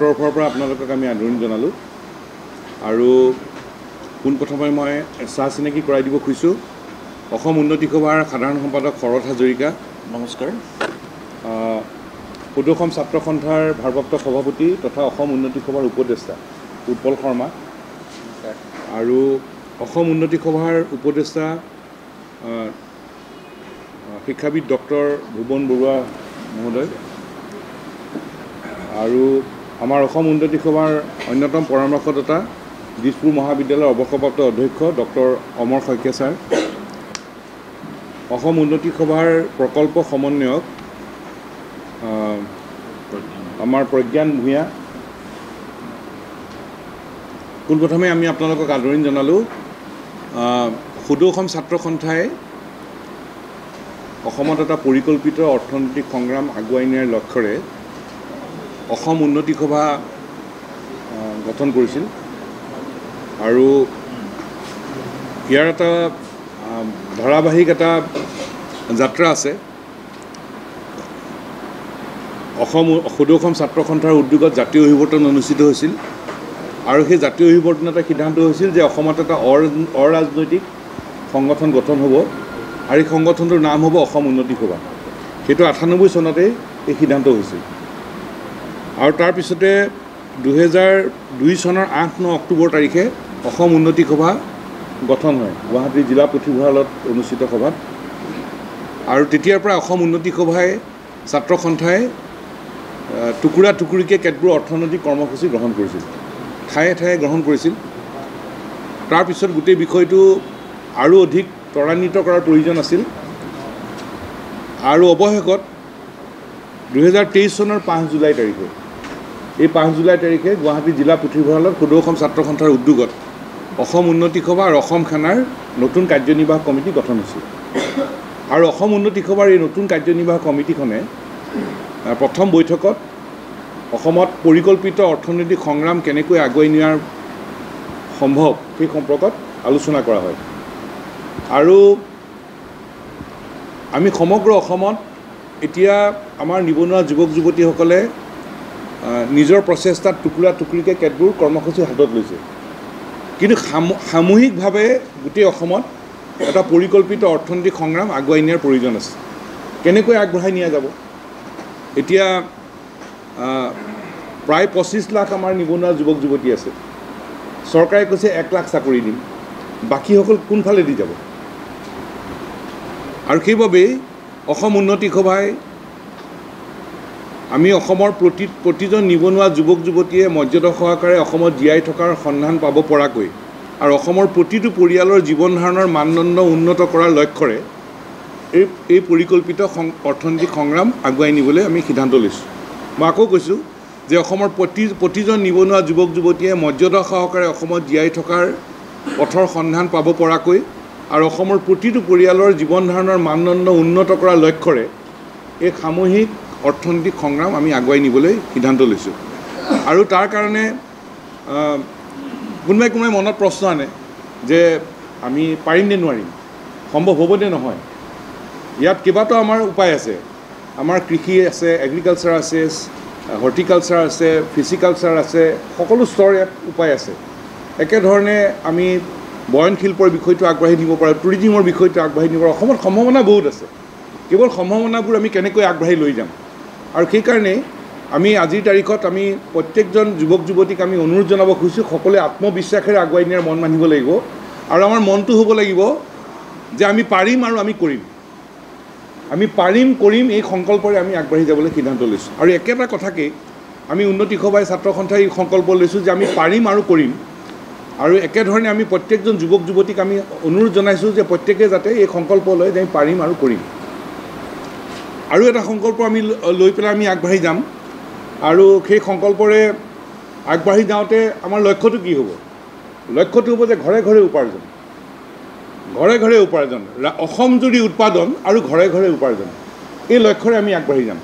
তৰফৰ পৰা আপোনালোকক আমি আদৰণি জনালোঁ আৰু পোনপ্ৰথমে মই চাহ চিনাকি কৰাই দিব খুজিছোঁ অসম উন্নতি সভাৰ সাধাৰণ সম্পাদক শৰৎ হাজৰিকা। নমস্কাৰ। সদৌ অসম ছাত্ৰ সন্থাৰ ভাৰপ্ৰাপ্ত সভাপতি তথা অসম উন্নতি সভাৰ উপদেষ্টা উৎপল শৰ্মা আৰু অসম উন্নতি সভাৰ উপদেষ্টা শিক্ষাবিদ ডক্টৰ ভুৱন বৰুৱা মহোদয় আৰু আমাৰ অসম উন্নতি সভাৰ অন্যতম পৰামৰ্শদাতা দিছপুৰ মহাবিদ্যালয়ৰ অৱসৰপ্ৰাপ্ত অধ্যক্ষ ডক্টৰ অমৰ শইকীয়া ছাৰ, অসম উন্নতি সভাৰ প্ৰকল্প সমন্বয়ক আমাৰ প্ৰজ্ঞান ভূঞা। পোনপ্ৰথমে আমি আপোনালোকক আদৰণি জনালোঁ। সদৌ অসম ছাত্ৰ সন্থাই অসমত এটা পৰিকল্পিত অৰ্থনৈতিক সংগ্ৰাম আগুৱাই নিয়াৰ লক্ষ্যৰে অসম উন্নতি সভা গঠন কৰিছিল আৰু ইয়াৰ এটা ধাৰাবাহিক এটা যাত্ৰা আছে। সদৌ অসম ছাত্ৰ সন্থাৰ উদ্যোগত জাতীয় অভিৱৰ্তন অনুষ্ঠিত হৈছিল আৰু সেই জাতীয় অভিৱৰ্তনত এটা সিদ্ধান্ত হৈছিল যে অসমত এটা অৰাজনৈতিক সংগঠন গঠন হ'ব আৰু এই সংগঠনটোৰ নাম হ'ব অসম উন্নতি সভা। সেইটো 98 চনতেই এই সিদ্ধান্ত হৈছিল আৰু তাৰপিছতে 2002 চনৰ 8-9 অক্টোবৰ তাৰিখে অসম উন্নতি সভা গঠন হয় গুৱাহাটী জিলা পুথিভঁৰালত অনুষ্ঠিত সভাত। আৰু তেতিয়াৰ পৰা অসম উন্নতি সভাই ছাত্ৰ সন্থাই টুকুৰা টুকুৰিকৈ কেতবোৰ অৰ্থনৈতিক কৰ্মসূচী গ্ৰহণ কৰিছিল, ঠায়ে ঠায়ে গ্ৰহণ কৰিছিল। তাৰপিছত গোটেই বিষয়টো আৰু অধিক ত্বৰান্বিত কৰাৰ প্ৰয়োজন আছিল আৰু অৱশেষত 2023 চনৰ 5 জুলাই তাৰিখে এই 5 জুলাই তাৰিখে গুৱাহাটী জিলা পুথিভঁৰালত সদৌ অসম ছাত্ৰ সন্থাৰ উদ্যোগত অসম উন্নতি সভা আৰু অসম সেনাৰ নতুন কাৰ্যনিৰ্বাহক কমিটি গঠন হৈছিল আৰু অসম উন্নতি সভাৰ এই নতুন কাৰ্যনিৰ্বাহক কমিটিখনে প্ৰথম বৈঠকত অসমত পৰিকল্পিত অৰ্থনৈতিক সংগ্ৰাম কেনেকৈ আগুৱাই নিয়াৰ সম্ভৱ সেই সম্পৰ্কত আলোচনা কৰা হয় আৰু আমি সমগ্ৰ অসমত এতিয়া আমাৰ নিবনুৱা যুৱক যুৱতীসকলে নিজৰ প্ৰচেষ্টাত টুকুৰা টুকুৰিকৈ কেতবোৰ কৰ্মসূচী হাতত লৈছে, কিন্তু সামূহিকভাৱে গোটেই অসমত এটা পৰিকল্পিত অৰ্থনৈতিক সংগ্ৰাম আগুৱাই নিয়াৰ প্ৰয়োজন আছে। কেনেকৈ আগবঢ়াই নিয়া যাব? এতিয়া প্ৰায় 25 লাখ আমাৰ নিবনুৱা যুৱক যুৱতী আছে। চৰকাৰে কৈছে 1 লাখ চাকৰি দিম, বাকীসকল কোনফালে দি যাব? আৰু সেইবাবেই অসম উন্নতি সভাই আমি অসমৰ প্ৰতিজন নিবনুৱা যুৱক যুৱতীয়ে মৰ্যাদা সহকাৰে অসমত জীয়াই থকাৰ সন্ধান পাব পৰাকৈ আৰু অসমৰ প্ৰতিটো পৰিয়ালৰ জীৱন ধাৰণৰ মানদণ্ড উন্নত কৰাৰ লক্ষ্যৰে এই পৰিকল্পিত অৰ্থনৈতিক সংগ্ৰাম আগুৱাই নিবলৈ আমি সিদ্ধান্ত লৈছোঁ। মই আকৌ কৈছোঁ যে অসমৰ প্ৰতিজন নিবনুৱা যুৱক যুৱতীয়ে মৰ্যাদা সহকাৰে অসমত জীয়াই থকাৰ পথৰ সন্ধান পাব পৰাকৈ আৰু অসমৰ প্ৰতিটো পৰিয়ালৰ জীৱন ধাৰণৰ মানদণ্ড উন্নত কৰাৰ লক্ষ্যৰে এই সামূহিক অৰ্থনৈতিক সংগ্ৰাম আমি আগুৱাই নিবলৈ সিদ্ধান্ত লৈছোঁ। আৰু তাৰ কাৰণে কোনোবাই মনত প্ৰশ্ন আনে যে আমি পাৰিম নে নোৱাৰিম, সম্ভৱ হ'ব নে নহয়। ইয়াত কেইবাটাও আমাৰ উপায় আছে। আমাৰ কৃষি আছে, এগ্ৰিকালচাৰ আছে, হৰ্টিকালচাৰ আছে, ফিচিকালচাৰ আছে, সকলো স্তৰ ইয়াত উপায় আছে। একেধৰণে আমি বয়ন শিল্পৰ বিষয়টো আগবাঢ়ি নিব পাৰোঁ, টুৰিজিমৰ বিষয়টো আগবাঢ়ি নিব পাৰোঁ। অসমত সম্ভাৱনা বহুত আছে, কেৱল সম্ভাৱনাবোৰ আমি কেনেকৈ আগবাঢ়ি লৈ যাম। আৰু সেইকাৰণেই আমি আজিৰ তাৰিখত আমি প্ৰত্যেকজন যুৱক যুৱতীক আমি অনুৰোধ জনাব খুজিছোঁ, সকলোৱে আত্মবিশ্বাসেৰে আগুৱাই নিয়াৰ মন মানিব লাগিব আৰু আমাৰ মনটো হ'ব লাগিব যে আমি পাৰিম আৰু আমি কৰিম। আমি পাৰিম কৰিম এই সংকল্পৰে আমি আগবাঢ়ি যাবলৈ সিদ্ধান্ত লৈছোঁ। আৰু একেটা কথাকেই আমি উন্নতি সভাই ছাত্ৰ সন্থাই সংকল্প লৈছোঁ যে আমি পাৰিম আৰু কৰিম। আৰু একেধৰণে আমি প্ৰত্যেকজন যুৱক যুৱতীক আমি অনুৰোধ জনাইছোঁ যে প্ৰত্যেকে যাতে এই সংকল্প লয় যে আমি পাৰিম আৰু কৰিম। আৰু এটা সংকল্প আমি লৈ পেলাই আমি আগবাঢ়ি যাম আৰু সেই সংকল্পৰে আগবাঢ়ি যাওঁতে আমাৰ লক্ষ্যটো কি হ'ব? লক্ষ্যটো হ'ব যে ঘৰে ঘৰে উপাৰ্জন, অসম জুৰি উৎপাদন আৰু ঘৰে ঘৰে উপাৰ্জন, এই লক্ষ্যৰে আমি আগবাঢ়ি যাম।